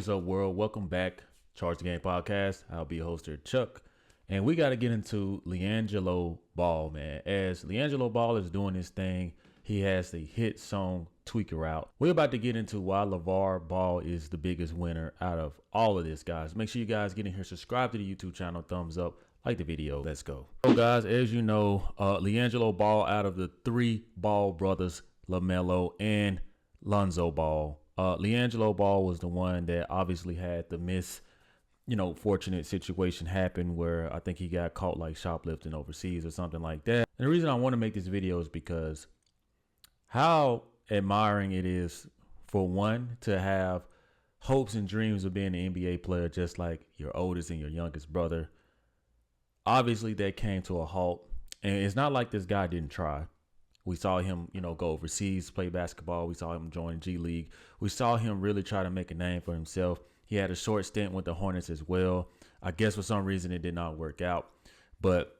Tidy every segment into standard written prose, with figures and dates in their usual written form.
is up, world? Welcome back, Charge the Game podcast. I'll be your host here, Chuck, and we got to get into LiAngelo Ball, man. As LiAngelo Ball is doing his thing, he has the hit song Tweaker out. We're about to get into why Lavar Ball is the biggest winner out of all of this, guys. Make sure you guys get in here, subscribe to the YouTube channel, thumbs up, like the video. Let's go. So, guys, as you know, LiAngelo Ball, out of the three Ball brothers, LaMelo and Lonzo Ball, LiAngelo Ball was the one that obviously had the fortunate situation happen where I think he got caught like shoplifting overseas or something like that. And the reason I want to make this video is because how admiring it is for one to have hopes and dreams of being an NBA player, just like your oldest and your youngest brother. Obviously that came to a halt, and it's not like this guy didn't try. We saw him, go overseas, play basketball. We saw him join G League. We saw him really try to make a name for himself. He had a short stint with the Hornets as well. I guess for some reason it did not work out. But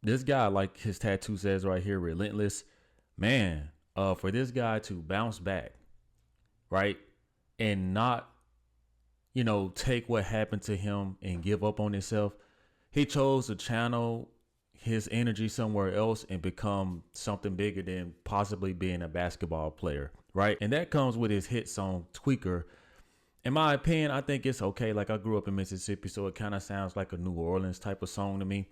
this guy, like his tattoo says right here, relentless. Man, for this guy to bounce back, right, and not, take what happened to him and give up on himself. He chose to channel his energy somewhere else and become something bigger than possibly being a basketball player, right? And that comes with his hit song Tweaker. In my opinion, I think it's okay. Like, I grew up in Mississippi, so it kind of sounds like a New Orleans type of song to me.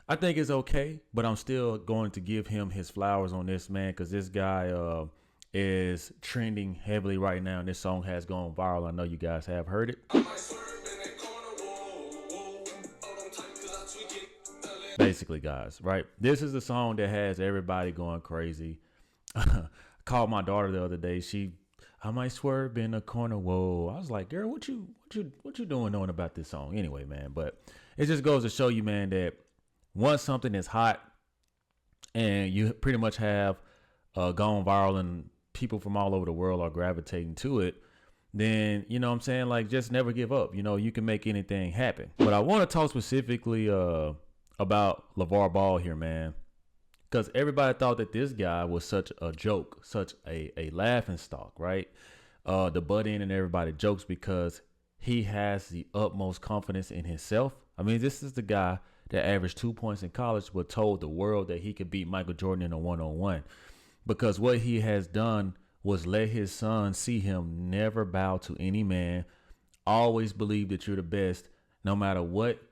I think it's okay, but I'm still going to give him his flowers on this, man, because this guy is trending heavily right now, and this song has gone viral. I know you guys have heard it. Basically, guys, right? This is the song that has everybody going crazy. I called my daughter the other day. I might swerve in the corner. Whoa. I was like, girl, what you doing knowing about this song? Anyway, man, but it just goes to show you, man, that once something is hot and you pretty much have gone viral and people from all over the world are gravitating to it, then, you know what I'm saying? Like, just never give up. You can make anything happen. But I want to talk specifically about Lavar Ball here, man, because everybody thought that this guy was such a joke, such a laughing stock, right? The butt end and everybody jokes because he has the utmost confidence in himself. I mean, this is the guy that averaged 2 points in college but told the world that he could beat Michael Jordan in a one-on-one, because what he has done was let his son see him never bow to any man, always believe that you're the best, no matter what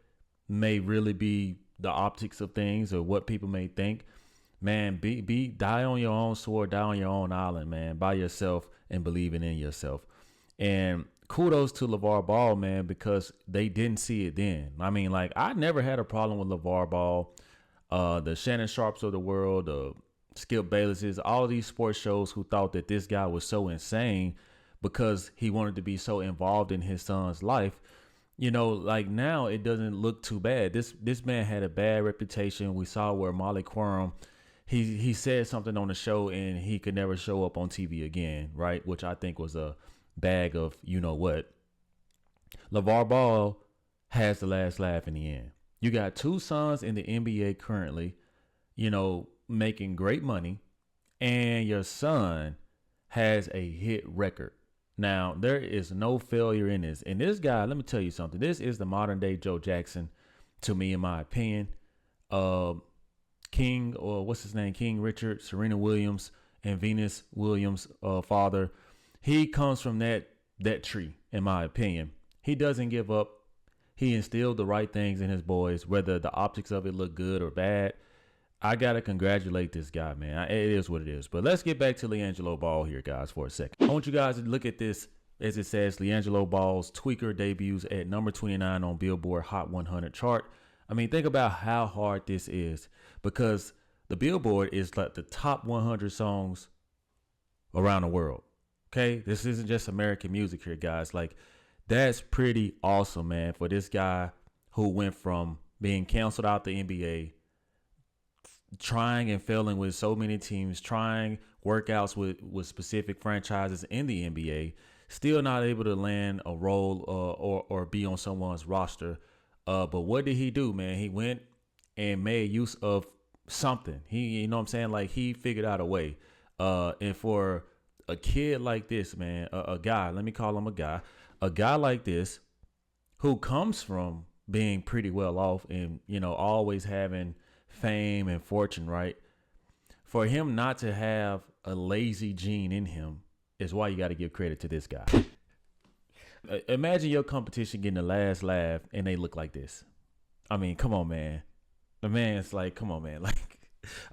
may really be the optics of things or what people may think. Man, die on your own sword, die on your own island, man, by yourself and believing in yourself. And kudos to Lavar Ball, man, because they didn't see it then. I mean, like, I never had a problem with Lavar Ball. The Shannon Sharps of the world, the Skip Baylesses, all these sports shows who thought that this guy was so insane because he wanted to be so involved in his son's life. Like, now it doesn't look too bad. This man had a bad reputation. We saw where Molly Quorum, he said something on the show and he could never show up on TV again, right? Which I think was a bag of what. Lavar Ball has the last laugh in the end. You got two sons in the NBA currently, making great money, and your son has a hit record. Now, there is no failure in this. And this guy, let me tell you something. This is the modern day Joe Jackson to me, in my opinion. King, or what's his name? King Richard, Serena Williams, and Venus Williams' father. He comes from that tree, in my opinion. He doesn't give up. He instilled the right things in his boys, whether the optics of it look good or bad. I got to congratulate this guy, man. It is what it is. But let's get back to LiAngelo Ball here, guys, for a second. I want you guys to look at this. As it says, LiAngelo Ball's Tweaker debuts at number 29 on Billboard Hot 100 chart. I mean, think about how hard this is, because the Billboard is like the top 100 songs around the world. Okay, this isn't just American music here, guys. Like, that's pretty awesome, man, for this guy who went from being canceled out the NBA, trying and failing with so many teams, trying workouts with specific franchises in the NBA, still not able to land a role or be on someone's roster. But what did he do, man? He went and made use of something. He, you know what I'm saying? Like, he figured out a way. And for a kid like this, man, a guy, let me call him a guy like this who comes from being pretty well off and, always having fame and fortune, right? For him not to have a lazy gene in him is why you got to give credit to this guy. Imagine your competition getting the last laugh and they look like this. I mean, come on, man. The man's like, come on, man. Like,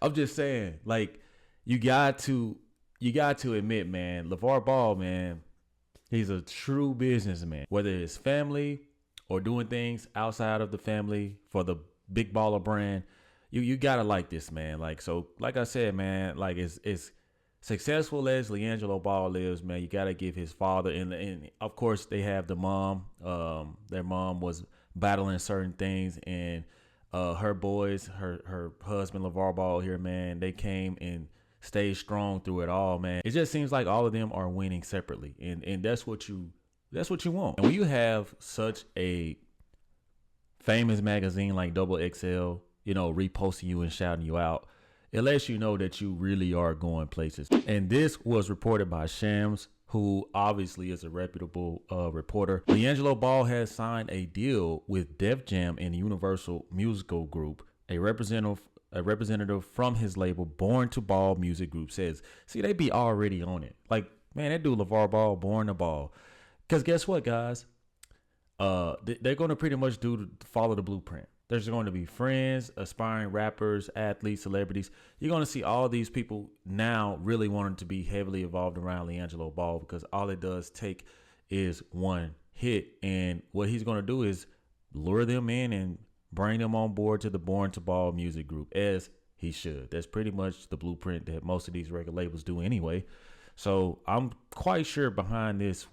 I'm just saying, like, you got to admit, man, Lavar Ball, man, he's a true businessman. Whether it's family or doing things outside of the family for the big baller brand, you gotta like this, man. Like, so, like I said, man, like it's successful as LiAngelo Ball is, man, you gotta give his father and of course they have the mom. Their mom was battling certain things, and her boys, her husband Lavar Ball here, man, they came and stayed strong through it all, man. It just seems like all of them are winning separately, and that's what you want. And when you have such a famous magazine like Double XL, reposting you and shouting you out, it lets you know that you really are going places. And this was reported by Shams, who obviously is a reputable reporter. LiAngelo Ball has signed a deal with Def Jam and Universal Musical Group. A representative from his label, Born to Ball Music Group, says, see, they be already on it. Like, man, that dude Lavar Ball, Born to Ball. Because guess what, guys? They're going to pretty much follow the blueprint. There's going to be friends, aspiring rappers, athletes, celebrities. You're going to see all these people now really wanting to be heavily involved around LiAngelo Ball, because all it does take is one hit. And what he's going to do is lure them in and bring them on board to the Born to Ball music group, as he should. That's pretty much the blueprint that most of these record labels do anyway. So I'm quite sure behind this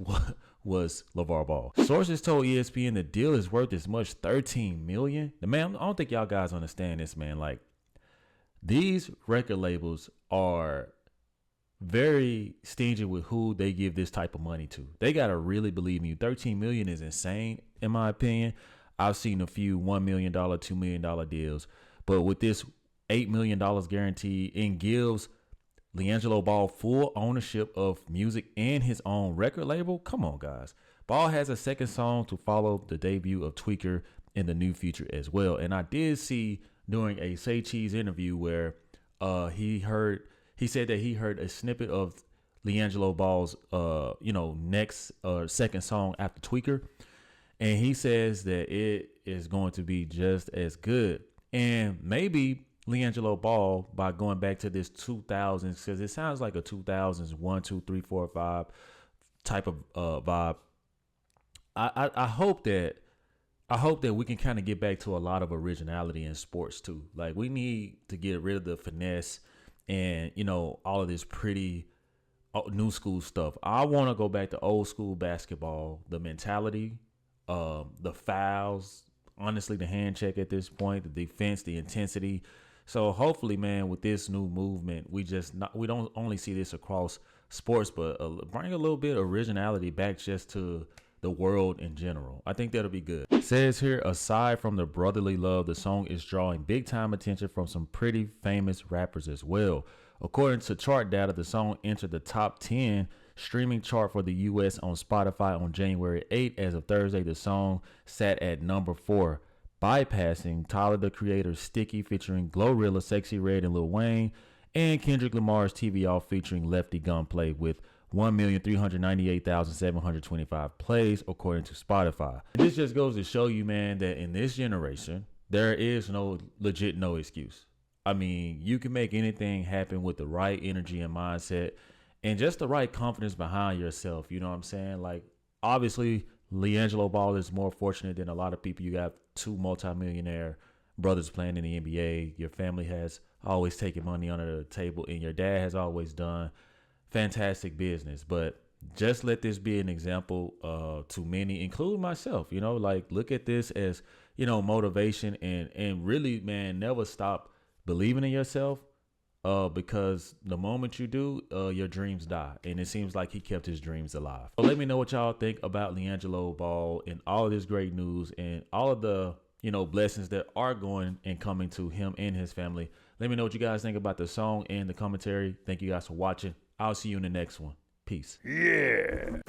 was Lavar Ball. Sources told ESPN the deal is worth as much $13 million. Man, I don't think y'all guys understand this, man. Like, these record labels are very stingy with who they give this type of money to. They gotta really believe in you. $13 million is insane, in my opinion. I've seen a few $1 million, $2 million deals, but with this $8 million guaranteed, and gives LiAngelo Ball full ownership of music and his own record label. Come on, guys. Ball has a second song to follow the debut of Tweaker in the new future as well. And I did see during a Say Cheese interview where he said that he heard a snippet of LiAngelo Ball's next second song after Tweaker, and he says that it is going to be just as good. And maybe LiAngelo Ball, by going back to this 2000s, because it sounds like a 2000s 1, 2, 3, 4, 5 type of vibe. I hope that we can kind of get back to a lot of originality in sports too. Like, we need to get rid of the finesse and all of this pretty new school stuff. I want to go back to old school basketball, the mentality, the fouls, honestly, the hand check at this point, the defense, the intensity. So hopefully, man, with this new movement, we don't only see this across sports, but bring a little bit of originality back just to the world in general. I think that'll be good. It says here, aside from the brotherly love, the song is drawing big time attention from some pretty famous rappers as well. According to chart data, the song entered the top 10 streaming chart for the U.S. on Spotify on January 8th. As of Thursday, the song sat at number 4, bypassing Tyler the Creator's Sticky featuring Glorilla, Sexy Red, and Lil Wayne, and Kendrick Lamar's TV Off featuring Lefty Gunplay with 1,398,725 plays, according to Spotify. And this just goes to show you, man, that in this generation, there is no excuse. I mean, you can make anything happen with the right energy and mindset and just the right confidence behind yourself. You know what I'm saying? Like, obviously, LiAngelo Ball is more fortunate than a lot of people. You got 2 multimillionaire brothers playing in the NBA. Your family has always taken money under the table, and your dad has always done fantastic business. But just let this be an example to many, including myself. Like, look at this as, motivation, and really, man, never stop believing in yourself, because the moment you do, your dreams die. And it seems like he kept his dreams alive. So let me know what y'all think about LiAngelo Ball and all of this great news and all of the, blessings that are going and coming to him and his family. Let me know what you guys think about the song and the commentary. Thank you guys for watching. I'll see you in the next one. Peace. Yeah.